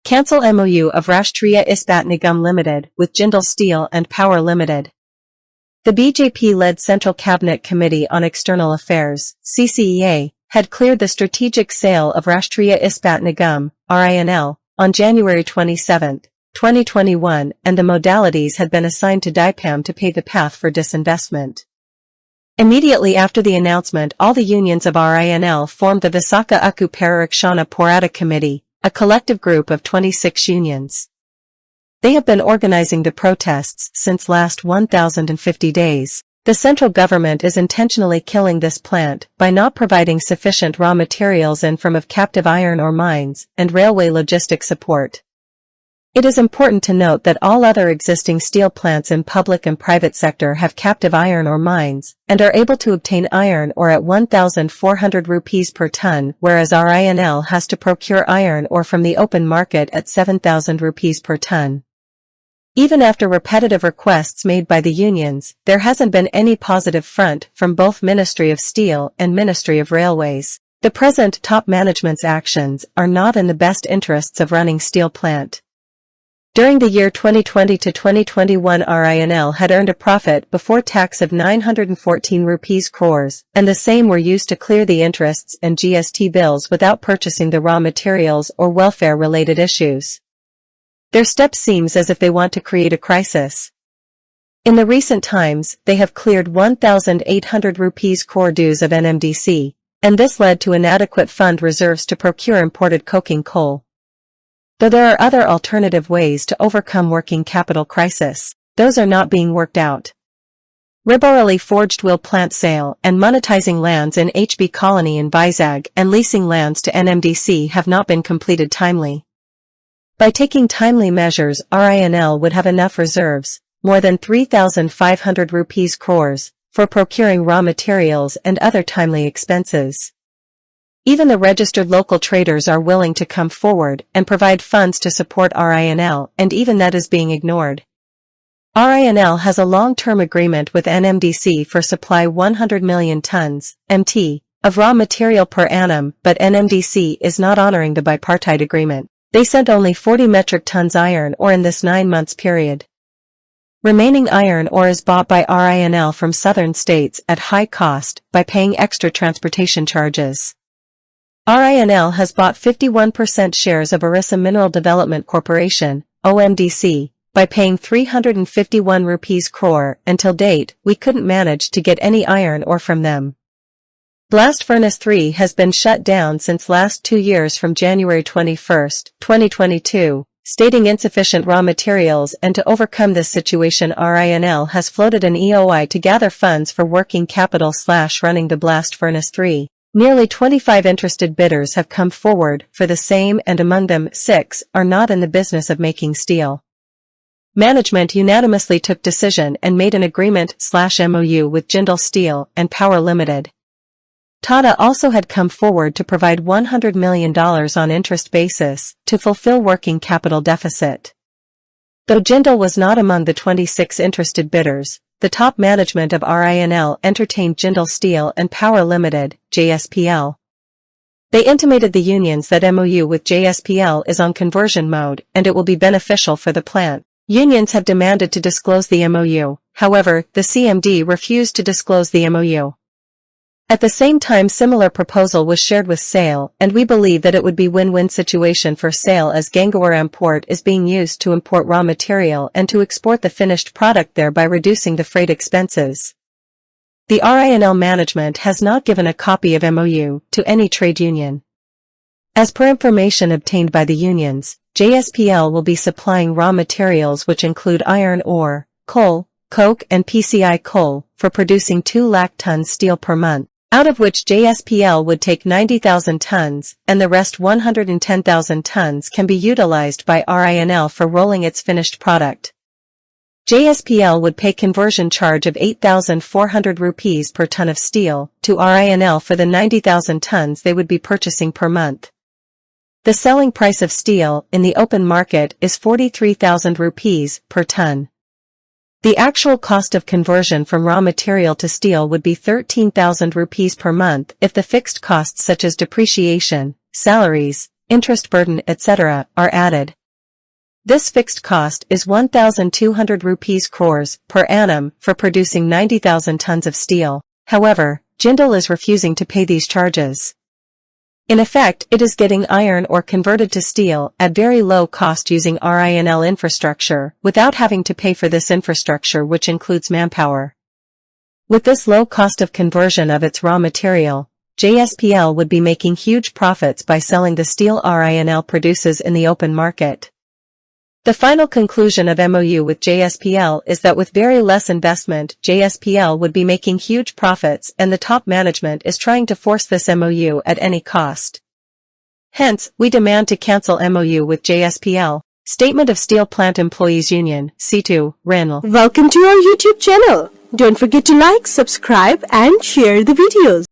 Cancel MOU of Rashtriya Ispat Nigam Limited with Jindal Steel and Power Limited. The BJP-led Central Cabinet Committee on External Affairs, CCEA, had cleared the strategic sale of Rashtriya Ispat Nigam, RINL, on January 27, 2021, and the modalities had been assigned to DIPAM to pave the path for disinvestment. Immediately after the announcement, all the unions of RINL formed the Visakha Ukku Paririkshana Porata Committee, a collective group of 26 unions. They have been organizing the protests since last 1,050 days. The central government is intentionally killing this plant by not providing sufficient raw materials in form of captive iron ore mines and railway logistic support. It is important to note that all other existing steel plants in public and private sector have captive iron ore mines and are able to obtain iron ore at 1,400 rupees per ton, whereas RINL has to procure iron ore from the open market at 7,000 rupees per ton. Even after repetitive requests made by the unions, there hasn't been any positive front from both Ministry of Steel and Ministry of Railways. The present top management's actions are not in the best interests of running steel plant. During the year 2020 to 2021, RINL had earned a profit before tax of 914 rupees crores, and the same were used to clear the interests and GST bills without purchasing the raw materials or welfare-related issues. Their step seems as if they want to create a crisis. In the recent times, they have cleared 1,800 rupees crore dues of NMDC, and this led to inadequate fund reserves to procure imported coking coal. Though there are other alternative ways to overcome working capital crisis, those are not being worked out. Riboreli forged will plant sale and monetizing lands in HB Colony in VIZAG and leasing lands to NMDC have not been completed timely. By taking timely measures, RINL would have enough reserves, more than 3,500 rupees crores, for procuring raw materials and other timely expenses. Even the registered local traders are willing to come forward and provide funds to support RINL, and even that is being ignored. RINL has a long-term agreement with NMDC for supply 100 million tons, MT, of raw material per annum, but NMDC is not honoring the bipartite agreement. They sent only 40 metric tons iron ore in this 9 months period. Remaining iron ore is bought by RINL from southern states at high cost by paying extra transportation charges. RINL has bought 51% shares of Orissa Mineral Development Corporation, OMDC, by paying 351 rupees crore. Until date, we couldn't manage to get any iron ore from them. Blast Furnace 3 has been shut down since last 2 years from January 21, 2022, stating insufficient raw materials, and to overcome this situation RINL has floated an EOI to gather funds for working capital / running the Blast Furnace 3. Nearly 25 interested bidders have come forward for the same, and among them, 6 are not in the business of making steel. Management unanimously took decision and made an agreement / MOU with Jindal Steel and Power Limited. Tata also had come forward to provide $100 million on interest basis to fulfill working capital deficit. Though Jindal was not among the 26 interested bidders, the top management of RINL entertained Jindal Steel and Power Limited, JSPL. They intimated the unions that MOU with JSPL is on conversion mode and it will be beneficial for the plant. Unions have demanded to disclose the MOU, however, the CMD refused to disclose the MOU. At the same time, similar proposal was shared with SAIL, and we believe that it would be win-win situation for SAIL as Gangawar port is being used to import raw material and to export the finished product, thereby reducing the freight expenses. The RINL management has not given a copy of MOU to any trade union. As per information obtained by the unions, JSPL will be supplying raw materials which include iron ore, coal, coke and PCI coal for producing 2 lakh tons steel per month, out of which JSPL would take 90,000 tons, and the rest 110,000 tons can be utilized by RINL for rolling its finished product. JSPL would pay conversion charge of 8,400 rupees per ton of steel to RINL for the 90,000 tons they would be purchasing per month. The selling price of steel in the open market is 43,000 rupees per ton. The actual cost of conversion from raw material to steel would be 13,000 rupees per month if the fixed costs such as depreciation, salaries, interest burden, etc. are added. This fixed cost is 1,200 rupees crores per annum for producing 90,000 tons of steel. However, Jindal is refusing to pay these charges. In effect, it is getting iron ore converted to steel at very low cost using RINL infrastructure, without having to pay for this infrastructure, which includes manpower. With this low cost of conversion of its raw material, JSPL would be making huge profits by selling the steel RINL produces in the open market. The final conclusion of MOU with JSPL is that with very less investment, JSPL would be making huge profits, and the top management is trying to force this MOU at any cost. Hence, we demand to cancel MOU with JSPL. Statement of Steel Plant Employees Union, CITU, rinl. Welcome to our YouTube channel. Don't forget to like, subscribe and share the videos.